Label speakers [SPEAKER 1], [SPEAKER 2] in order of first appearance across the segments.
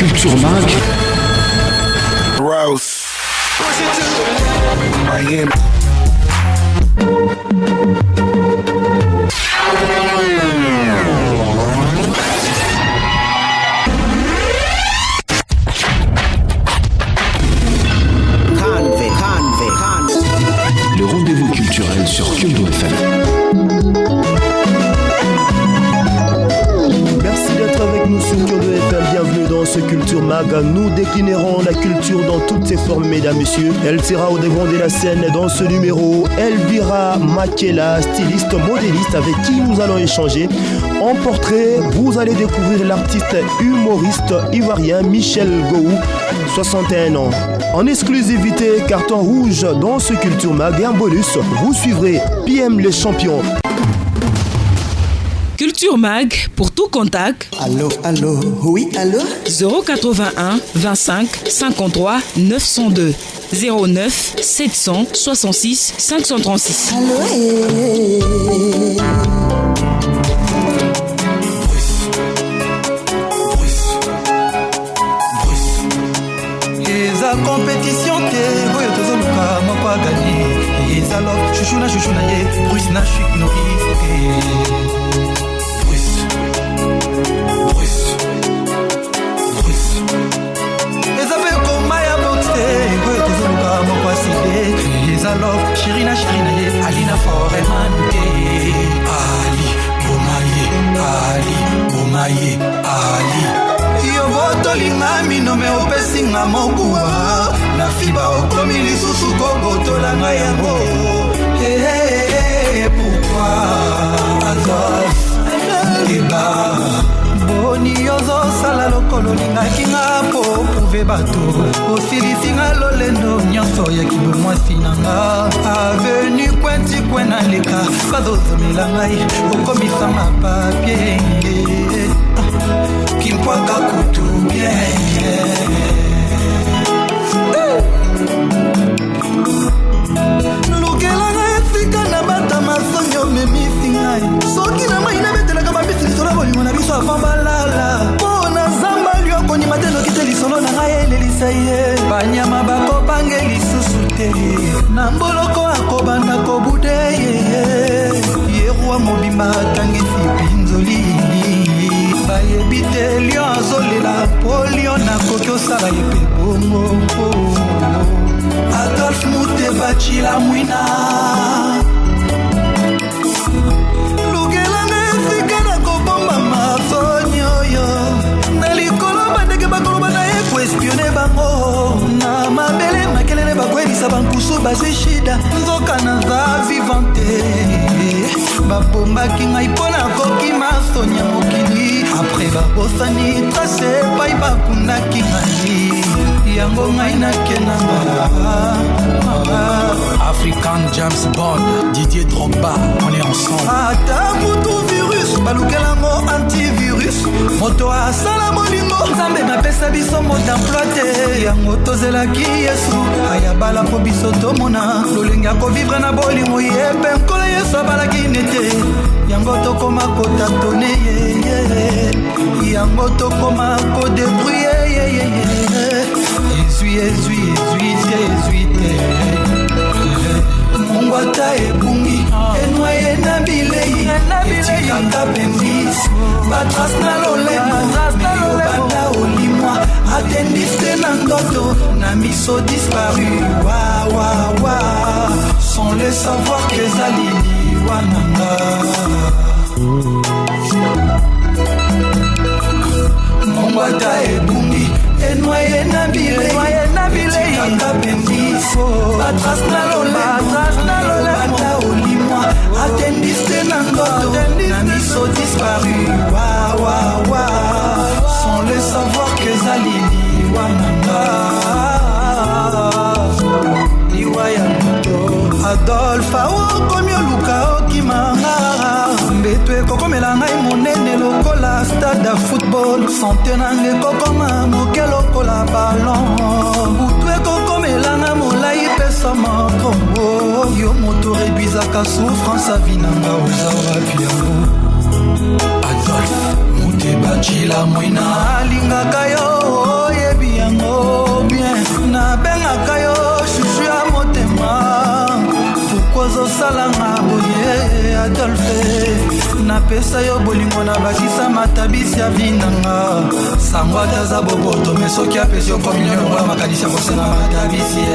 [SPEAKER 1] Culture Mag.
[SPEAKER 2] Rouse. Miami.
[SPEAKER 1] Le rendez-vous culturel sur Culture FM.
[SPEAKER 3] Merci d'être avec nous sur Culture FM. Bienvenue dans ce Culture Mag. Nous déclinerons la culture dans toutes ses formes, mesdames, messieurs. Elle sera au devant de la scène dans ce numéro. Elvira Makela, styliste, modéliste, avec qui nous allons échanger. En portrait, vous allez découvrir l'artiste humoriste ivoirien Michel Gou, 61 ans. En exclusivité, carton rouge dans ce Culture Mag et en bonus, vous suivrez PM les champions.
[SPEAKER 4] Culture Mag, pour tout contact.
[SPEAKER 5] Allô, allô, oui, allô
[SPEAKER 4] 081 25 53 902 09 766 536.
[SPEAKER 5] Allô,
[SPEAKER 6] eza compétition te oyo tozoluka moko aganye eza love chouchou na ye Bruce na chik Norris eza mpe koma ya box te oyo tozoluka moko aside eza love shiri na ye alina foreman te ali bomaye ali yo botolinga minome opesinga mokuwa na fiba okomi lisusu kobotolanga yango pourquoi Adolf eba boni ozosala lokolo lingaki nga po prouve bato osilisinga lolendo nyonso ya kibomwasi na nga avenu kwentikwe na leka bazozomela ngai okomisanga papie kimpwaka kutu lukelanga esika na batama songi omemisi ngai soki na mai nabetelaka bambisi lisolo bolingo na biso avant balala mpo na zamba liokondima te noki te lisolo na ngai elelisa ye banyama bakobange lisusu te na mboloko akobanda kobude ye rwa mobimba atangisi pinzoli bayebi te lion azolela po lion nakoki osala ye mpe bongo Adolf Mutebachila mwina lukelanga esika na kobomba mafoni oyo na likolo bandeke bakoloba na ye koespione bango na mabele makelele bakwebisa bankusu bazwi shida nzoka naza vivante babombaki ngai mpo nakoki masoni ya mokili apres babosani trase epai bakundaki ngai yango ngai nakenanga
[SPEAKER 7] African James Bond, Didier Drogba, on est ensemble.
[SPEAKER 6] ata kutu virus balukelango antivirus moto asala molingo nzambe napesa biso moto emploi te yango tozelaki yesu ayabala po biso tomona lolenge ya kovivre na bolingo ye mpe nkolo yesu abalaki nete yango tokoma kotatone ye yango tokoma kodebrouye ezwi te mongwata ebungi enwaye na bilei etikanga pembis batras na lolemo meyobanda olimwa atendis te na ndoto na miso disparu wawawa sans le savoir que ezali liwananga mongwata ebungi enwaye na bilei etikanga pembis batras na lolemo olimwa atendis te na ndoto na miso disparu wawawa sans le savoir que ezali liwananga liwa ya moto Adolphe aokomi oluka okimanga mbeto ekokomela ngai monene lokola stade ya football sante nanga ekokoma moke lokola balon butu ekokomelanga molai pesa makombo yo moto rebizaka souffrance avinanga ozawapi yango Adolphe Mutebachila mwina alingaka yo ozosalanga boye Adolphe napesa yo bolingo na bakisa matabisi ya vinanga sango ataza boboto me soki apesi yo komilio makanisi ya kosenga matabisi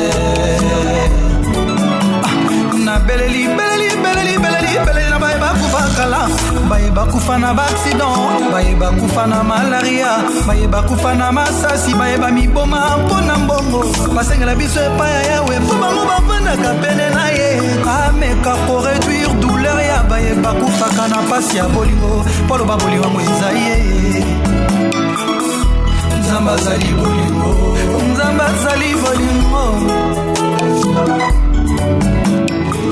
[SPEAKER 6] na beleli na baye bakufa kala baye bakufa na baaccident baye bakufa na malaria baye bakufa na masasi baye bamiboma mpona mbongo basengela biso epai ya yawe mpo bango bavandaka pene na ye ameka koreduire douleur ya baye bakufaka na pasi ya bolingo mpo loba bolingo yango eza ye nzambe azali bolingo nzambe azali bolingo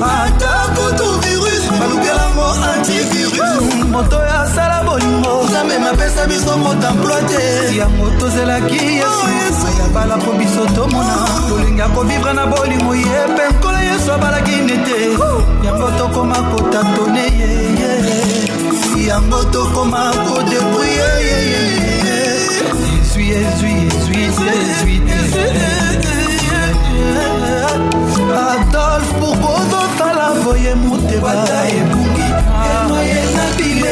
[SPEAKER 6] atako to virus balukelango antivirus moto ya sala bolingo nzambe mapesa biso moto emploi te yango tozelaki yesu ayabala po biso tomona tolingi akovivre na bolingo ye mpe nkolo yesu abalaki nete yango tokoma kotatone ye yango tokoma kodebrouye ezui Adolphe pourquoi ozosala voye moteba ebungi enoye na bile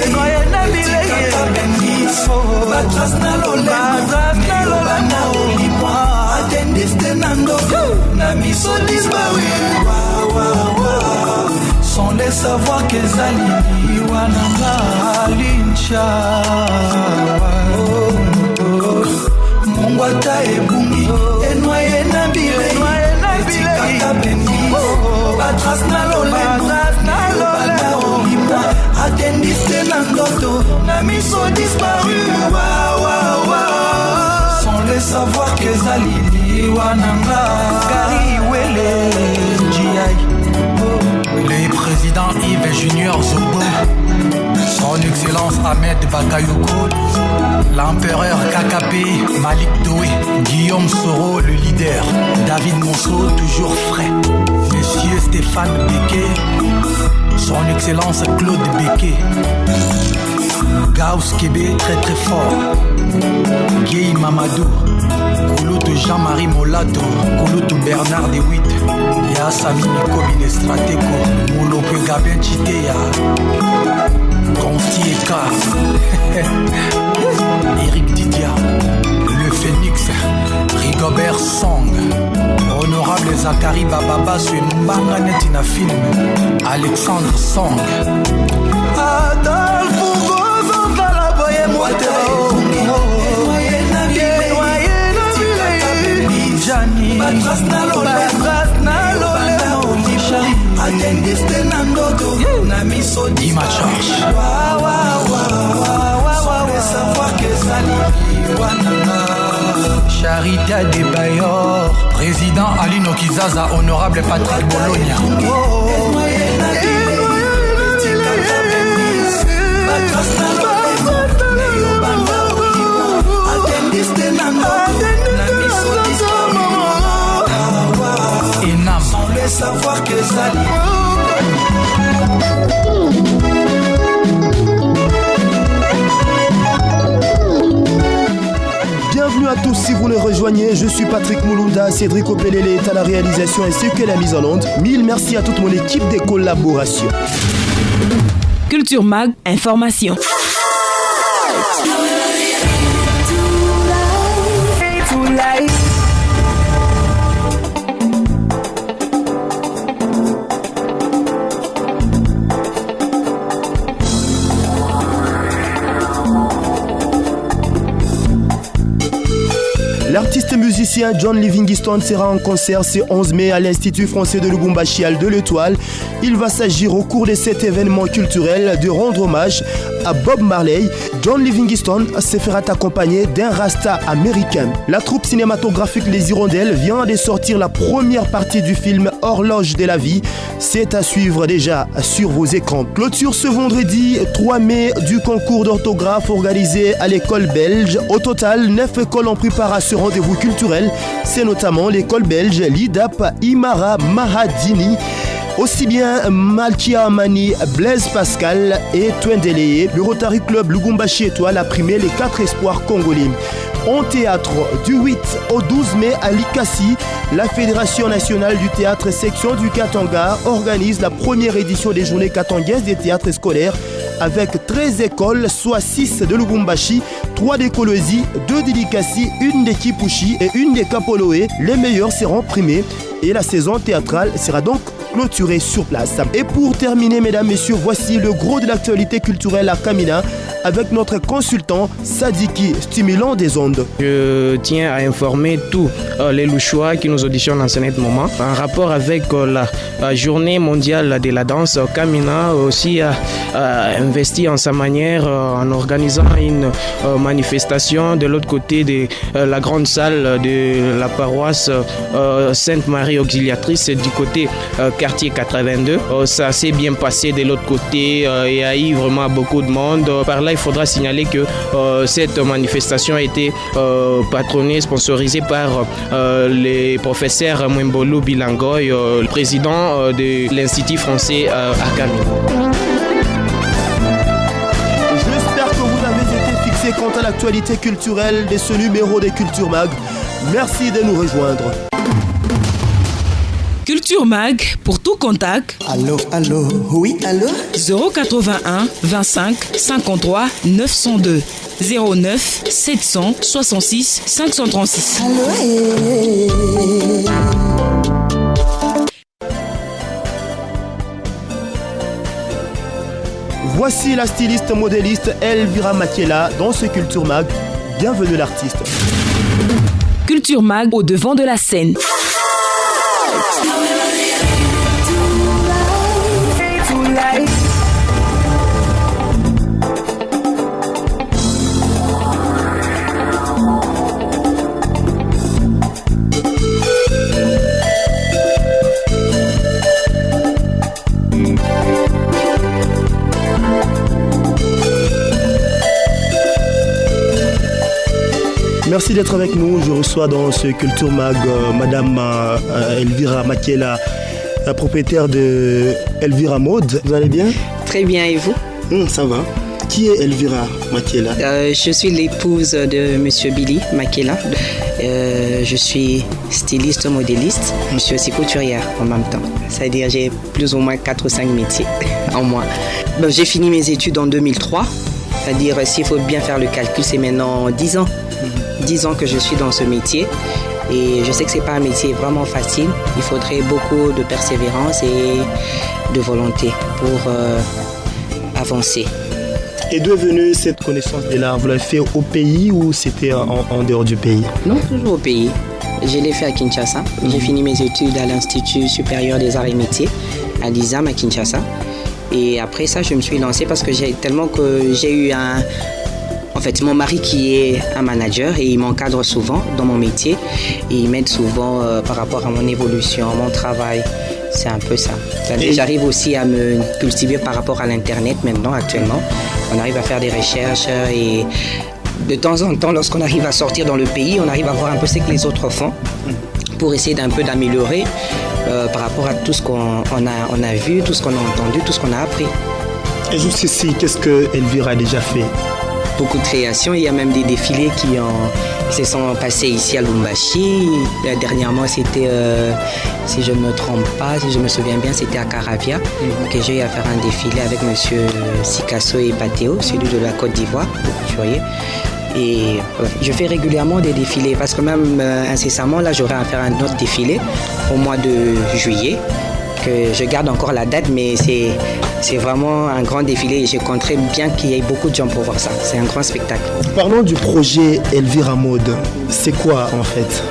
[SPEAKER 6] batras na lolema atendiste na ndoto na miso disparu sans les savoir kezali liwananga lincha mongwata ebungi enoye na bile batras na lolema atendiste na ndoto na miso disparu sans le savoir kezali liwananga kari wele jiai
[SPEAKER 7] Le président Yves Junior Zobo, son excellence Ahmed Bakayoko, l'empereur KKP Malik Doué, Guillaume Soro le leader, David Monceau toujours frais, Monsieur Stéphane Becquet, son excellence Claude Becquet, Gauss Kébé très très fort, Guy Mamadou, Kouloutou Jean-Marie Molato, Kouloutou Bernard De Witt, Yassami Nikobine Stratego, Moulope Gabin Chitea, Conti Eka, Eric Didia, Le Phénix, Rigobert Song, Honorable Zachary Bababa Mbanga Netina Film, Alexandre Song,
[SPEAKER 6] Adolphe Gozo Kalaboye Mwateo Jani batras na lolema Shari atendiste na ndoto na miso
[SPEAKER 7] Dima George
[SPEAKER 6] savoir que sali wananga
[SPEAKER 7] Charité Adebayor, président Aline Okizaza, honorable Patrick Bologna. Enam.
[SPEAKER 6] Sans le savoir que sali.
[SPEAKER 3] Bienvenue à tous si vous nous rejoignez, je suis Patrick Moulunda, Cédric Opelele est à la réalisation ainsi que la mise en onde. Mille merci à toute mon équipe de collaboration.
[SPEAKER 4] Culture Mag, information.
[SPEAKER 3] L'artiste musicien John Livingstone sera en concert ce 11 mai à l'Institut français de Lubumbashi de l'Étoile. Il va s'agir au cours de cet événement culturel de rendre hommage à Bob Marley. John Livingstone se fera accompagner d'un rasta américain. La troupe cinématographique Les Hirondelles vient de sortir la première partie du film Horloge de la vie. C'est à suivre déjà sur vos écrans. Clôture ce vendredi 3 mai du concours d'orthographe organisé à l'école belge. Au total, 9 écoles ont pris part à ce rendez-vous culturel. C'est notamment l'école belge l'IDAP Imara Mahadini, Aussi bien Malkia Amani, Blaise Pascal et Twendeleye, le Rotary Club Lubumbashi Étoile a primé les 4 espoirs congolais. En théâtre, du 8 au 12 mai à Likasi, la Fédération nationale du théâtre section du Katanga organise la première édition des journées katangaises des théâtres scolaires avec 13 écoles, soit 6 de Lubumbashi, 3 de Kolwezi, 2 de Likasi, 1 de Kipushi et 1 de Kapoloé. Les meilleurs seront primés et la saison théâtrale sera donc clôturée sur place. Et pour terminer, mesdames, messieurs, voici le gros de l'actualité culturelle à Kamina avec notre consultant Sadiki, stimulant des ondes.
[SPEAKER 2] Je tiens à informer tous les Louchois qui nous auditionnent en ce moment en rapport avec la journée mondiale de la danse. Kamina aussi a investi en sa manière en organisant une manifestation de l'autre côté de la grande salle de la paroisse Sainte-Marie Auxiliatrice du côté quartier 82. Ça s'est bien passé de l'autre côté, il y a eu vraiment beaucoup de monde. Par là, il faudra signaler que cette manifestation a été patronnée, sponsorisée par les professeurs Mwembolu Bilangoy, le président de l'Institut français à Kamina.
[SPEAKER 3] J'espère que vous avez été fixés quant à l'actualité culturelle de ce numéro de Culture Mag. Merci de nous rejoindre.
[SPEAKER 4] Culture Mag, pour tout contact.
[SPEAKER 5] Allô, allô, oui, allô
[SPEAKER 4] 081 25 53 902 09 766 536.
[SPEAKER 5] Allô,
[SPEAKER 3] Voici la styliste modéliste Elvira Makiela dans ce Culture Mag. Bienvenue l'artiste.
[SPEAKER 4] Culture Mag au devant de la scène.
[SPEAKER 3] Merci d'être avec nous. Je reçois dans ce Culture Mag Madame Elvira Makiela, la propriétaire de Elvira Mode. Vous allez bien?
[SPEAKER 8] Très bien, et vous?
[SPEAKER 3] Ça va. Qui est Elvira Makiela?
[SPEAKER 8] Je suis l'épouse de Monsieur Billy Makiela. Je suis styliste modéliste. Je suis aussi couturière en même temps. C'est-à-dire j'ai plus ou moins 4 ou 5 métiers en moi. J'ai fini mes études en 2003. C'est-à-dire, s'il faut bien faire le calcul, c'est maintenant 10 ans. 10 ans que je suis dans ce métier. Et je sais que ce n'est pas un métier vraiment facile. Il faudrait beaucoup de persévérance et de volonté pour avancer.
[SPEAKER 3] Et d'où est venue cette connaissance de l'art? Vous l'avez fait au pays ou c'était en dehors du pays?
[SPEAKER 8] Non, toujours au pays. Je l'ai fait à Kinshasa. J'ai fini mes études à l'Institut supérieur des arts et métiers, à l'ISAM à Kinshasa. Et après ça, je me suis lancée parce que j'ai eu en fait, mon mari qui est un manager et il m'encadre souvent dans mon métier. Et il m'aide souvent par rapport à mon évolution, mon travail. C'est un peu ça. J'arrive aussi à me cultiver par rapport à l'Internet maintenant, actuellement. On arrive à faire des recherches et de temps en temps, lorsqu'on arrive à sortir dans le pays, on arrive à voir un peu ce que les autres font pour essayer d'un peu d'améliorer par rapport à tout ce qu'on a vu, tout ce qu'on a entendu, tout ce qu'on a appris.
[SPEAKER 3] Et juste ici, qu'est-ce que Elvira a déjà fait?
[SPEAKER 8] Beaucoup de créations, il y a même des défilés qui se sont passés ici à Lubumbashi. Dernièrement, c'était, si je ne me trompe pas, si je me souviens bien, c'était à Caravia que j'ai eu à faire un défilé avec monsieur Sikasso et Patéo, celui de la Côte d'Ivoire, le couturier. Et je fais régulièrement des défilés parce que même incessamment, là, j'aurai à faire un autre défilé au mois de juillet. Que je garde encore la date, mais c'est vraiment un grand défilé et je compterais bien qu'il y ait beaucoup de gens pour voir ça. C'est un grand spectacle.
[SPEAKER 3] Parlons du projet Elvira Mode. C'est quoi en fait?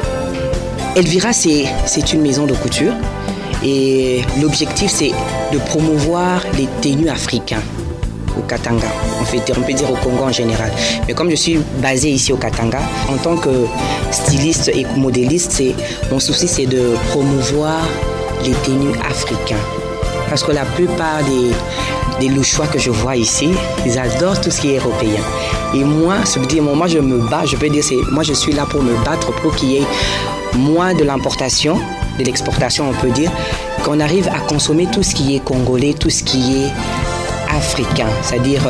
[SPEAKER 8] Elvira, c'est une maison de couture et l'objectif, c'est de promouvoir les tenues africains au Katanga. On peut dire au Congo en général. Mais comme je suis basée ici au Katanga, en tant que styliste et modéliste, mon souci, c'est de promouvoir les tenues africains. Parce que la plupart des Louchois que je vois ici, ils adorent tout ce qui est européen. Et moi, moi je me bats, je peux dire, moi je suis là pour me battre pour qu'il y ait moins de l'importation, de l'exportation on peut dire, qu'on arrive à consommer tout ce qui est congolais, tout ce qui est africain, c'est-à-dire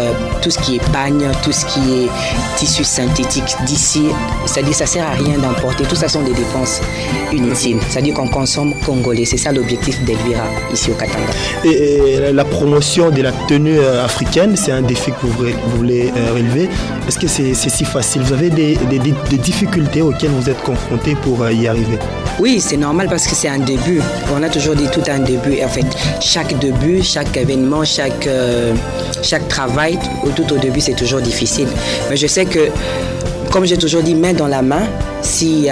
[SPEAKER 8] tout ce qui est pagne, tout ce qui est tissu synthétique d'ici, c'est-à-dire ça sert à rien d'importer, tout ça sont des dépenses inutiles, c'est-à-dire qu'on consomme congolais, c'est ça l'objectif d'Elvira ici au Katanga.
[SPEAKER 3] Et la promotion de la tenue africaine, c'est un défi que vous voulez relever. Est-ce que c'est si facile? Vous avez des difficultés auxquelles vous êtes confrontés pour y arriver?
[SPEAKER 8] Oui, c'est normal parce que c'est un début. On a toujours dit tout un début. En fait, chaque début, chaque événement, chaque travail, tout au début, c'est toujours difficile. Mais je sais que, comme j'ai toujours dit, main dans la main, si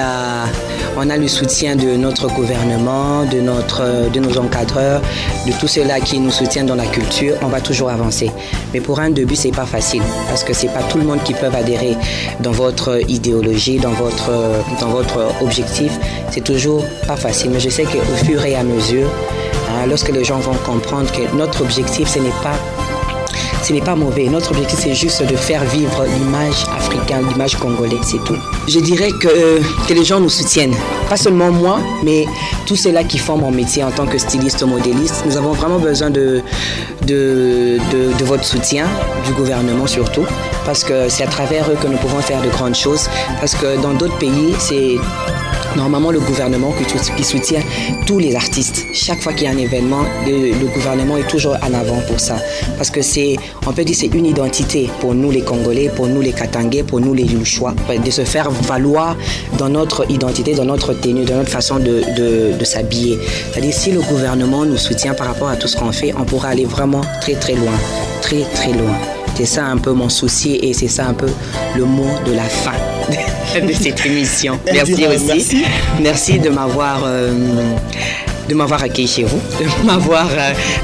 [SPEAKER 8] on a le soutien de notre gouvernement, de nos encadreurs, de tous ceux-là qui nous soutiennent dans la culture, on va toujours avancer. Mais pour un début, c'est pas facile parce que c'est pas tout le monde qui peut adhérer dans votre idéologie, dans votre objectif. C'est toujours pas facile. Mais je sais qu'au fur et à mesure, lorsque les gens vont comprendre que notre objectif, ce n'est pas mauvais. Notre objectif, c'est juste de faire vivre l'image africaine, l'image congolaise, c'est tout. Je dirais que les gens nous soutiennent. Pas seulement moi, mais tous ceux-là qui font mon métier en tant que styliste, modéliste. Nous avons vraiment besoin de votre soutien, du gouvernement surtout, parce que c'est à travers eux que nous pouvons faire de grandes choses. Parce que dans d'autres pays, c'est normalement le gouvernement qui soutient tous les artistes. Chaque fois qu'il y a un événement, le gouvernement est toujours en avant pour ça. Parce que on peut dire c'est une identité pour nous les Congolais, pour nous les Katangais, pour nous les Louchois, de se faire valoir dans notre identité, dans notre tenue, dans notre façon de s'habiller. C'est-à-dire si le gouvernement nous soutient par rapport à tout ce qu'on fait, on pourra aller vraiment très très loin, très très loin. C'est ça un peu mon souci et c'est ça un peu le mot de la fin de cette émission. Merci aussi. Merci de m'avoir accueilli chez vous, de m'avoir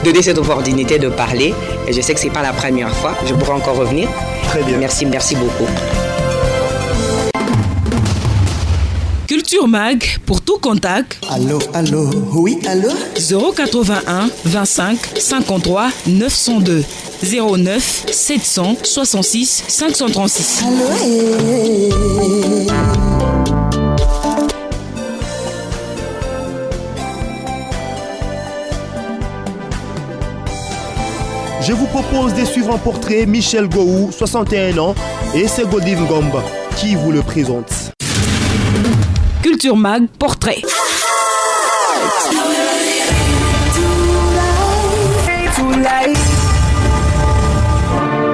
[SPEAKER 8] donné cette opportunité de parler. Et je sais que ce n'est pas la première fois. Je pourrai encore revenir.
[SPEAKER 3] Très bien.
[SPEAKER 8] Merci beaucoup.
[SPEAKER 4] Culture Mag, pour tout contact.
[SPEAKER 5] Allô, oui, allô
[SPEAKER 4] 081 25 53 902 09 766 536.
[SPEAKER 5] Allô,
[SPEAKER 3] Je vous propose de suivre en portrait Michel Gou, 61 ans, et c'est Godin Ngomba qui vous le présente.
[SPEAKER 4] Culture Mag, portrait.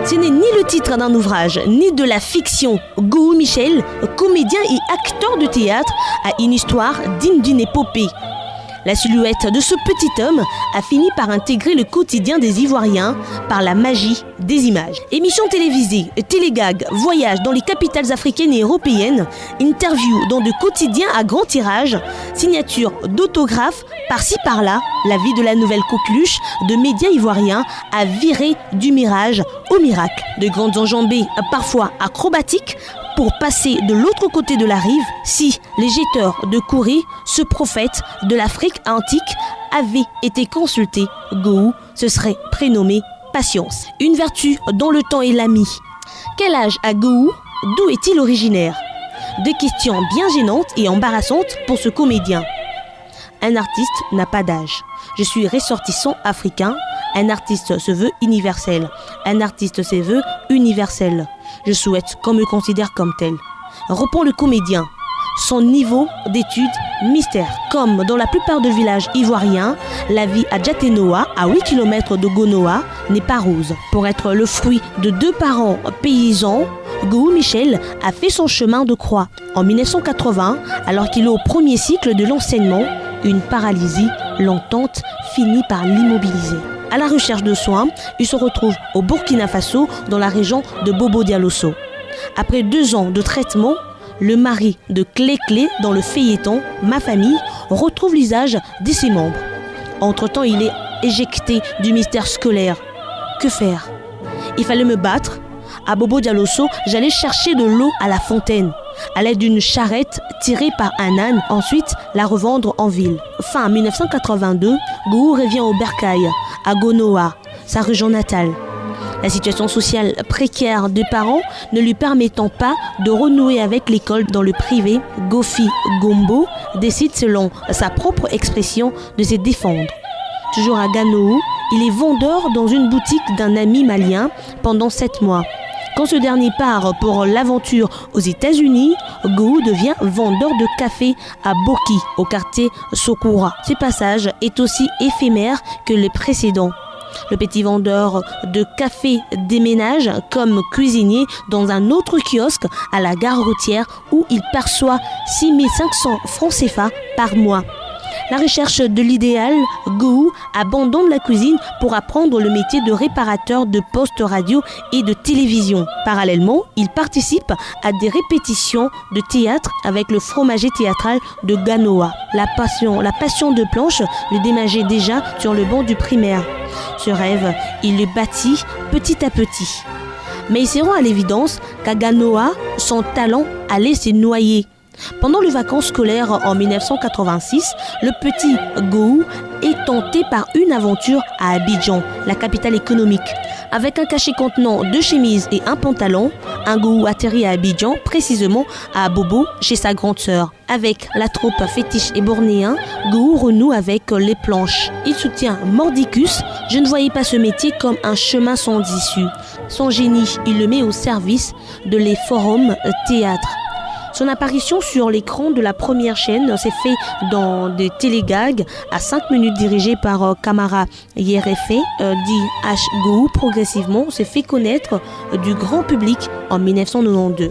[SPEAKER 9] Ce n'est ni le titre d'un ouvrage, ni de la fiction. Gou Michel, comédien et acteur de théâtre, a une histoire digne d'une épopée. La silhouette de ce petit homme a fini par intégrer le quotidien des Ivoiriens par la magie des images. Émissions télévisées, télégags, voyages dans les capitales africaines et européennes, interviews dans de quotidiens à grand tirage, signatures d'autographes par-ci par-là, la vie de la nouvelle coqueluche de médias ivoiriens a viré du mirage au miracle. De grandes enjambées, parfois acrobatiques, pour passer de l'autre côté de la rive, si les jeteurs de Kouré, ce prophète de l'Afrique antique, avait été consulté, Gou se serait prénommé Patience. Une vertu dont le temps est l'ami. Quel âge a Gou? D'où est-il originaire? Deux questions bien gênantes et embarrassantes pour ce comédien. Un artiste n'a pas d'âge. Je suis ressortissant africain. Un artiste se veut universel. Un artiste se veut universel. Je souhaite qu'on me considère comme tel. Reprend le comédien. Son niveau d'études mystère. Comme dans la plupart des villages ivoiriens, la vie à Djatenoa, à 8 km de Gonoa, n'est pas rose. Pour être le fruit de deux parents paysans, Gou Michel a fait son chemin de croix. En 1980, alors qu'il est au premier cycle de l'enseignement, une paralysie lentante finit par l'immobiliser. À la recherche de soins, il se retrouve au Burkina Faso, dans la région de Bobo Dioulasso. Après 2 ans de traitement, le mari de Clé dans le feuilleton Ma famille retrouve l'usage de ses membres. Entre-temps, il est éjecté du mystère scolaire. Que faire? Il fallait me battre. À Bobo Dioulasso, j'allais chercher de l'eau à la fontaine, à l'aide d'une charrette tirée par un âne, ensuite la revendre en ville. Fin 1982, Gou revient au Bercail, à Gonoa, sa région natale. La situation sociale précaire des parents ne lui permettant pas de renouer avec l'école dans le privé, Gofi Gombo décide, selon sa propre expression, de se défendre. Toujours à Gano, il est vendeur dans une boutique d'un ami malien pendant 7 mois. Quand ce dernier part pour l'aventure aux États-Unis, Gou devient vendeur de café à Boki, au quartier Sokura. Ce passage est aussi éphémère que le précédent. Le petit vendeur de café déménage comme cuisinier dans un autre kiosque à la gare routière où il perçoit 6 500 francs CFA par mois. La recherche de l'idéal, Gou abandonne la cuisine pour apprendre le métier de réparateur de postes radio et de télévision. Parallèlement, il participe à des répétitions de théâtre avec le fromager théâtral de Ganoa. La passion de planche le démangeait déjà sur le banc du primaire. Ce rêve, il le bâtit petit à petit. Mais il se rend à l'évidence qu'à Ganoa, son talent allait se noyer. Pendant les vacances scolaires en 1986, le petit Gou est tenté par une aventure à Abidjan, la capitale économique. Avec un cachet contenant 2 chemises et un pantalon, un Gou atterrit à Abidjan, précisément à Bobo, chez sa grande sœur. Avec la troupe fétiche et bornéen, Gou renoue avec les planches. Il soutient Mordicus. Je ne voyais pas ce métier comme un chemin sans issue. Son génie, il le met au service de les forums théâtre. Son apparition sur l'écran de la première chaîne s'est fait dans des télégags à 5 minutes dirigés par Kamara Yerefe, dit H. Gou. Progressivement s'est fait connaître du grand public en 1992.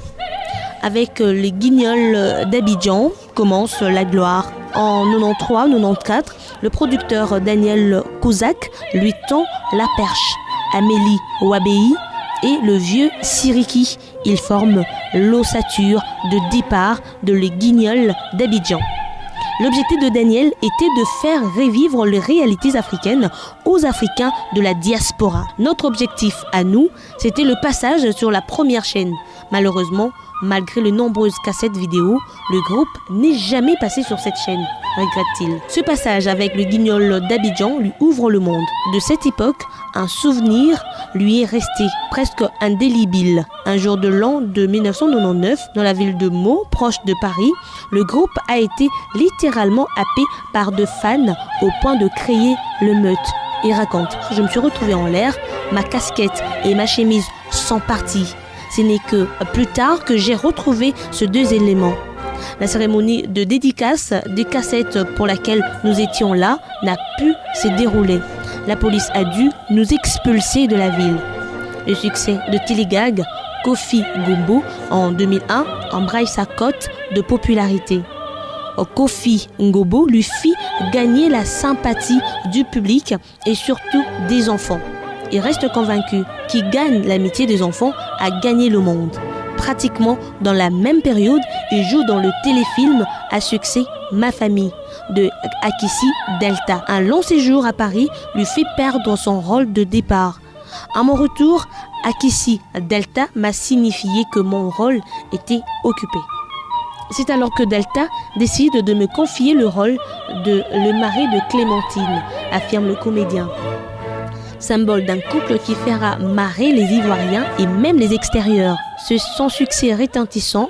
[SPEAKER 9] Avec les Guignols d'Abidjan commence la gloire. En 93-94, le producteur Daniel Kozak lui tend la perche. Amélie Wabei et le vieux Siriki. Ils forment l'ossature de départ de les Guignols d'Abidjan. L'objectif de Daniel était de faire revivre les réalités africaines aux Africains de la diaspora. Notre objectif à nous, c'était le passage sur la première chaîne. Malheureusement, malgré les nombreuses cassettes vidéo, le groupe n'est jamais passé sur cette chaîne, regrette-t-il. Ce passage avec le Guignol d'Abidjan lui ouvre le monde. De cette époque, un souvenir lui est resté presque indélébile. Un jour de l'an de 1999, dans la ville de Meaux, proche de Paris, le groupe a été littéralement happé par de fans au point de créer le meute. Il raconte « Je me suis retrouvé en l'air, ma casquette et ma chemise sont parties. Ce n'est que plus tard que j'ai retrouvé ces 2 éléments. La cérémonie de dédicace des cassettes pour laquelle nous étions là n'a pu se dérouler. La police a dû nous expulser de la ville. Le succès de Télégags, Kofi Gombo en 2001 embraye sa cote de popularité. Kofi Ngombo lui fit gagner la sympathie du public et surtout des enfants. Il reste convaincu qu'il gagne l'amitié des enfants à gagner le monde. Pratiquement dans la même période, il joue dans le téléfilm à succès Ma famille de Akissi Delta. Un long séjour à Paris lui fait perdre son rôle de départ. À mon retour, Akissi Delta m'a signifié que mon rôle était occupé. C'est alors que Delta décide de me confier le rôle de le mari de Clémentine, affirme le comédien. Symbole d'un couple qui fera marrer les Ivoiriens et même les extérieurs. Son succès retentissant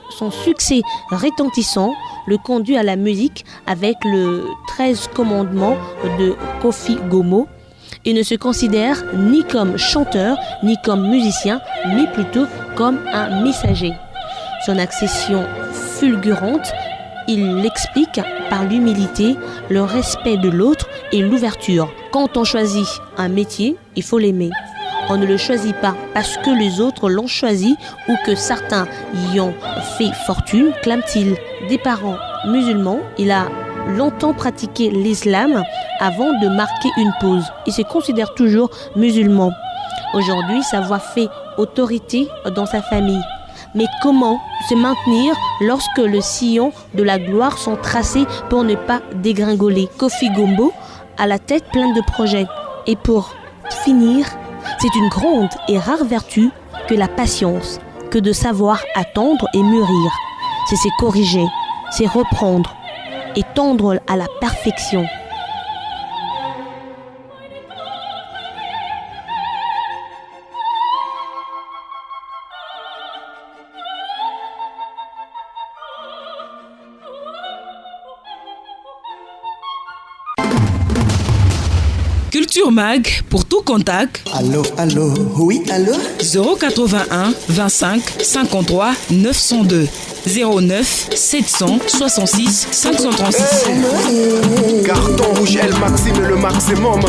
[SPEAKER 9] le conduit à la musique avec le 13 commandements de Kofi Gombo. Il ne se considère ni comme chanteur ni comme musicien, mais plutôt comme un messager. Son accession fulgurante, il l'explique par l'humilité, le respect de l'autre et l'ouverture. Quand on choisit un métier, il faut l'aimer. On ne le choisit pas parce que les autres l'ont choisi ou que certains y ont fait fortune, clame-t-il. Des parents musulmans, il a longtemps pratiqué l'islam avant de marquer une pause. Il se considère toujours musulman. Aujourd'hui, sa voix fait autorité dans sa famille. Mais comment se maintenir lorsque le sillon de la gloire sont tracés pour ne pas dégringoler? Kofi Gombo a la tête pleine de projets. Et pour finir, c'est une grande et rare vertu que la patience, que de savoir attendre et mûrir. C'est se corriger, c'est reprendre et tendre à la perfection.
[SPEAKER 4] Culture Mag, pour tout contact.
[SPEAKER 5] Allô, allô, oui, allô
[SPEAKER 4] 081 25 53 902 09 766 536.
[SPEAKER 3] Carton rouge, El Maxime, le maximum.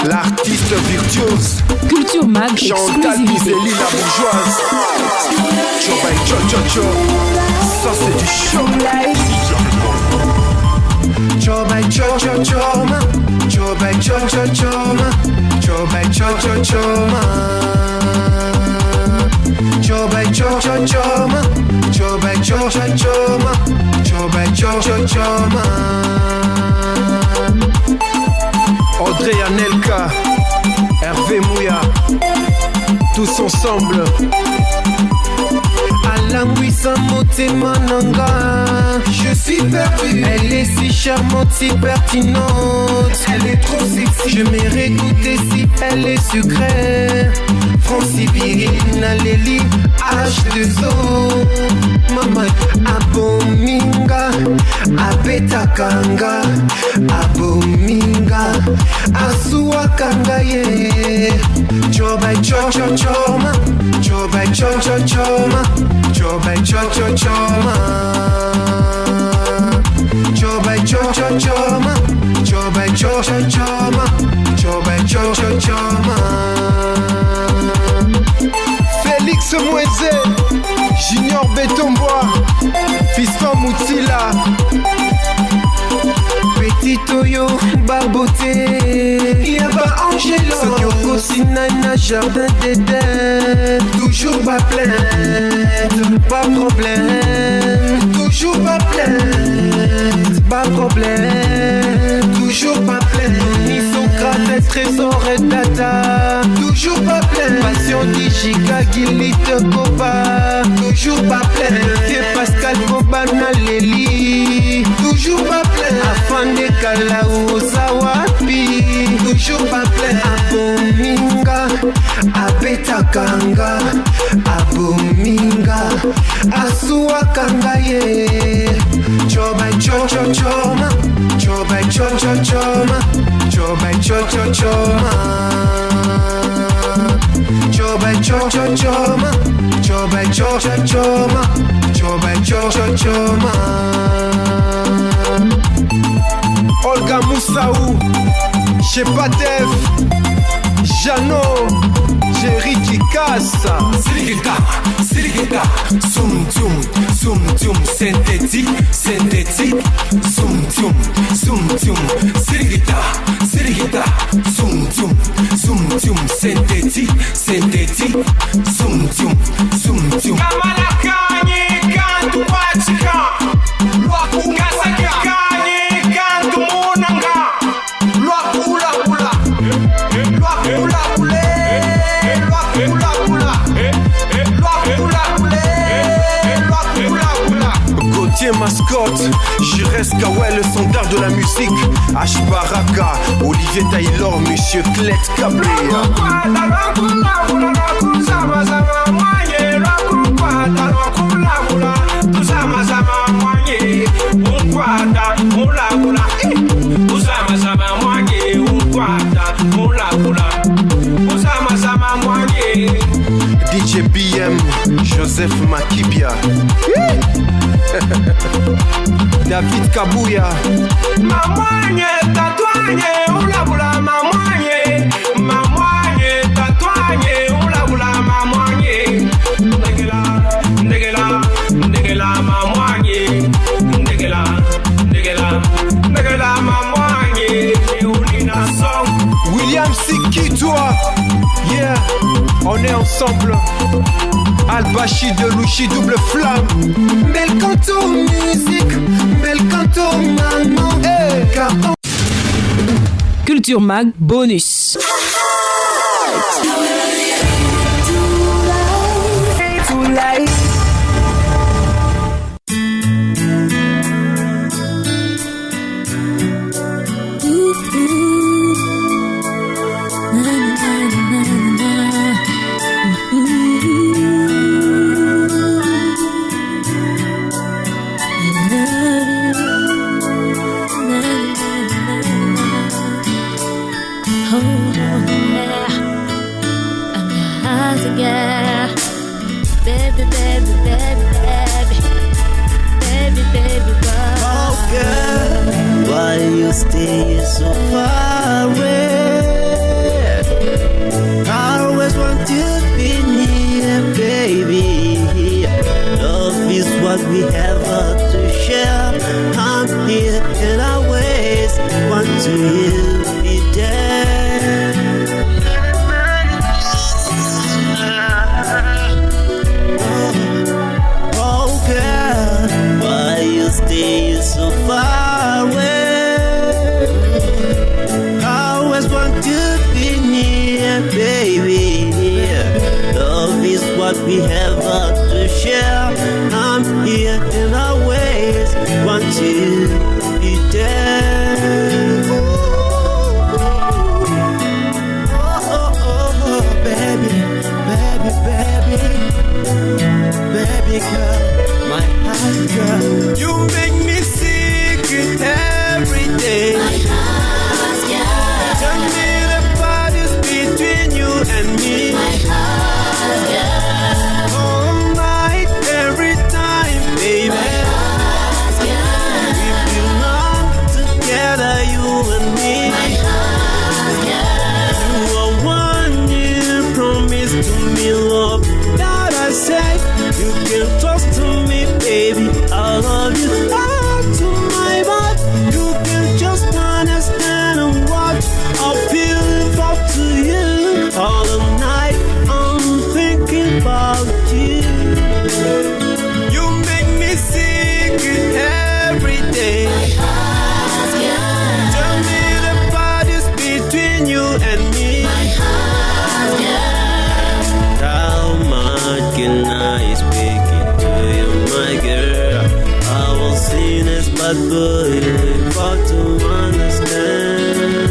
[SPEAKER 3] L'artiste virtuose.
[SPEAKER 4] Culture Mag,
[SPEAKER 3] Chantal Bizeli, la bourgeoise. Ça c'est du show. Choba cho cho choma, choba cho cho choma, choba cho cho choma, choba cho cho choma, choba cho cho choma, choba cho cho choma. Audrey Anelka, Hervé Mouya, tous ensemble. Alangwisa motema nanga, je suis perdu. Elle est si charmante, si pertinente. Elle est trop sexy, je m'aimerais goûter si elle est sucrée. Francibirine, Léli, H2O. Mama, abominga, abetakanga, abominga, asuakanga ye. Choba cho cho choma, choba cho cho choma, choba cho cho choma, choba cho cho choma, choba cho cho choma, choba cho cho choma. Félix Mouezé, Junior Bétonbois, Fiston Moutila, Petit Toyo, Barboté, Yaba Angelo, Sokyoko Sinana, Jardin d'Éden, toujours pas plainte, pas problème, toujours pas plainte, pas problème, toujours pas plainte, ni Socrate, Trésor et Data, toujours pas plainte, Passion Digica, Gilit, Kopa, toujours pas plainte, et Pascal Kobana, Léli, toujours pas plainte, Afande Kalau, Zawapi, toujours pas plainte, Abominga, Abetakanga, Abominga, Asuakanga ye. Choba cho cho choma, choba cho cho choma, choba cho cho choma, choba cho cho choma, choba cho cho choma, choba cho cho choma. Olga Moussaou, Chepatev, Jano, Jerry qui casse.
[SPEAKER 10] Sirigita, sirigita, zoom zoom, zoom zoom, synthétique, synthétique, zoom zoom, zoom zoom, sirigita, sirigita, zoom zoom, zoom zoom, synthétique, synthétique, zoom zoom, zoom zoom. Kamala Kanye, can't watch it.
[SPEAKER 3] Mascotte, Jires Kawel, le sondeur de la musique. H. Baraka, Olivier Taylor, Monsieur Clet Cabré. DJ BM, Joseph Makibia. David Kabouya.
[SPEAKER 10] Mamanye, tatouanye, oula mamanye. Mamanye, tatouanye, oula mamanye. Ndegela, ndegela, ndegela mamanye. Ndegela, ndegela, ndegela mamanye. Eulina song.
[SPEAKER 3] William Sikitoa. Yeah, on est ensemble. Al-Bachi de Louchi, double flamme. Bel canto musique, bel canto maman. Hey.
[SPEAKER 4] Culture Mag, bonus.
[SPEAKER 9] Oh.
[SPEAKER 11] stay so far away. I always want to be near, baby. Love is what we have to share. I'm here and I always want to be there. Oh girl, why you stay so far away? I always want to be near, baby. Love is what we have to share. I'm here and I always want to be there. Oh, baby, baby, baby, baby girl, my heart girl. You make me sick every day. My heart girl. Tell me the part is between you and me. My heart girl. All night, every time, baby. My heart girl. We belong together, you and me. My heart girl. You are one you promised to me, love. That I say you can trust to me, baby. I love you out to my heart. You can just understand what I feel for to you. All the night I'm thinking about you. You make me sick every day. My heart girl. Tell me the part is between you and me. My heart girl. How much can I speak to you, my girl? I will see this bad boy for to understand.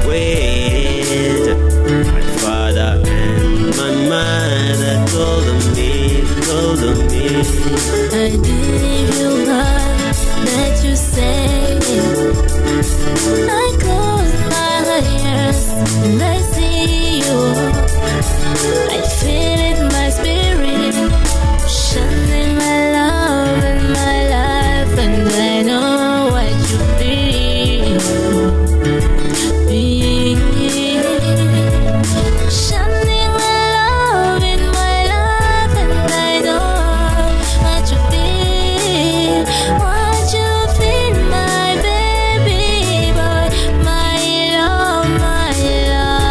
[SPEAKER 11] Wait, my father and my mother told me.
[SPEAKER 12] I believe you heard that you say. I close my eyes and I see you. I feel it in my spirit, shining my love and my life, and I know what you feel. Shining my love in my life, and I know what you feel. What you feel, my baby boy, my love, my love.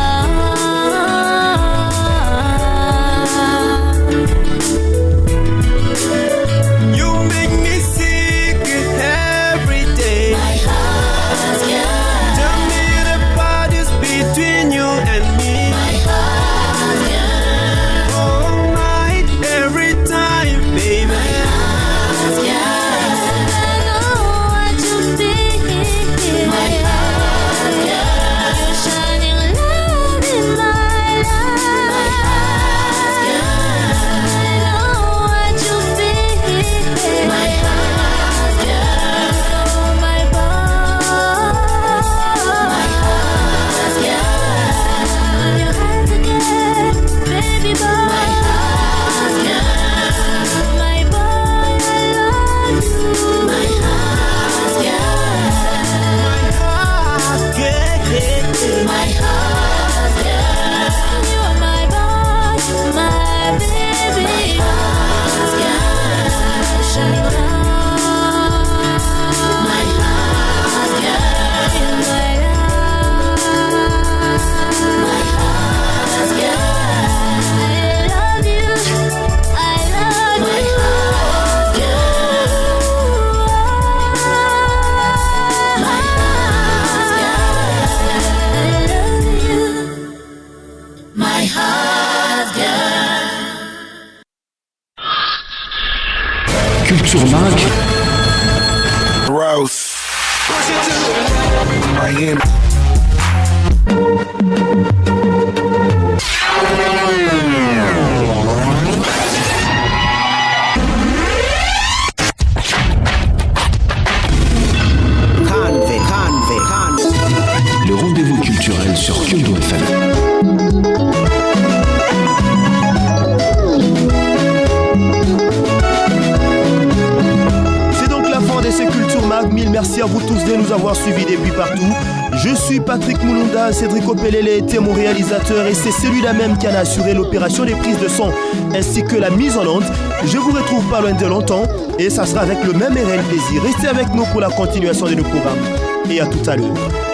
[SPEAKER 11] You make me sick every day. My heart girl. Tell me the part is between you and me. My heart girl. All night, every time, baby. My heart girl.
[SPEAKER 12] I know what you feel. My heart girl. You're shining love in my life. My heart girl. I know what you feel. My heart girl. Oh my boy. My heart girl. On your hands again, baby boy. My heart girl. My boy, I love you. My heart girl.
[SPEAKER 11] My heart, yeah.
[SPEAKER 12] My heart girl. You are my boy, my baby. My heart girl. Shine bright. My heart girl. In my life. My heart girl. I love you. I love my you. Heart girl. My heart girl. I love you. My heart girl.
[SPEAKER 1] Culture Mag,
[SPEAKER 10] Gross. Miami.
[SPEAKER 1] le rendez-vous culturel sur Kyondo FM.
[SPEAKER 3] C'est donc la fin de ce Culture Mag mille merci à vous tous de nous avoir suivis depuis partout. Je suis Patrick Moulunda, Cédric Opelele était mon réalisateur et c'est celui-là même qui a assuré l'opération des prises de son ainsi que la mise en onde. Je vous retrouve pas loin de longtemps et ça sera avec le même réel plaisir. Restez avec nous pour la continuation de nos programmes et à tout à l'heure.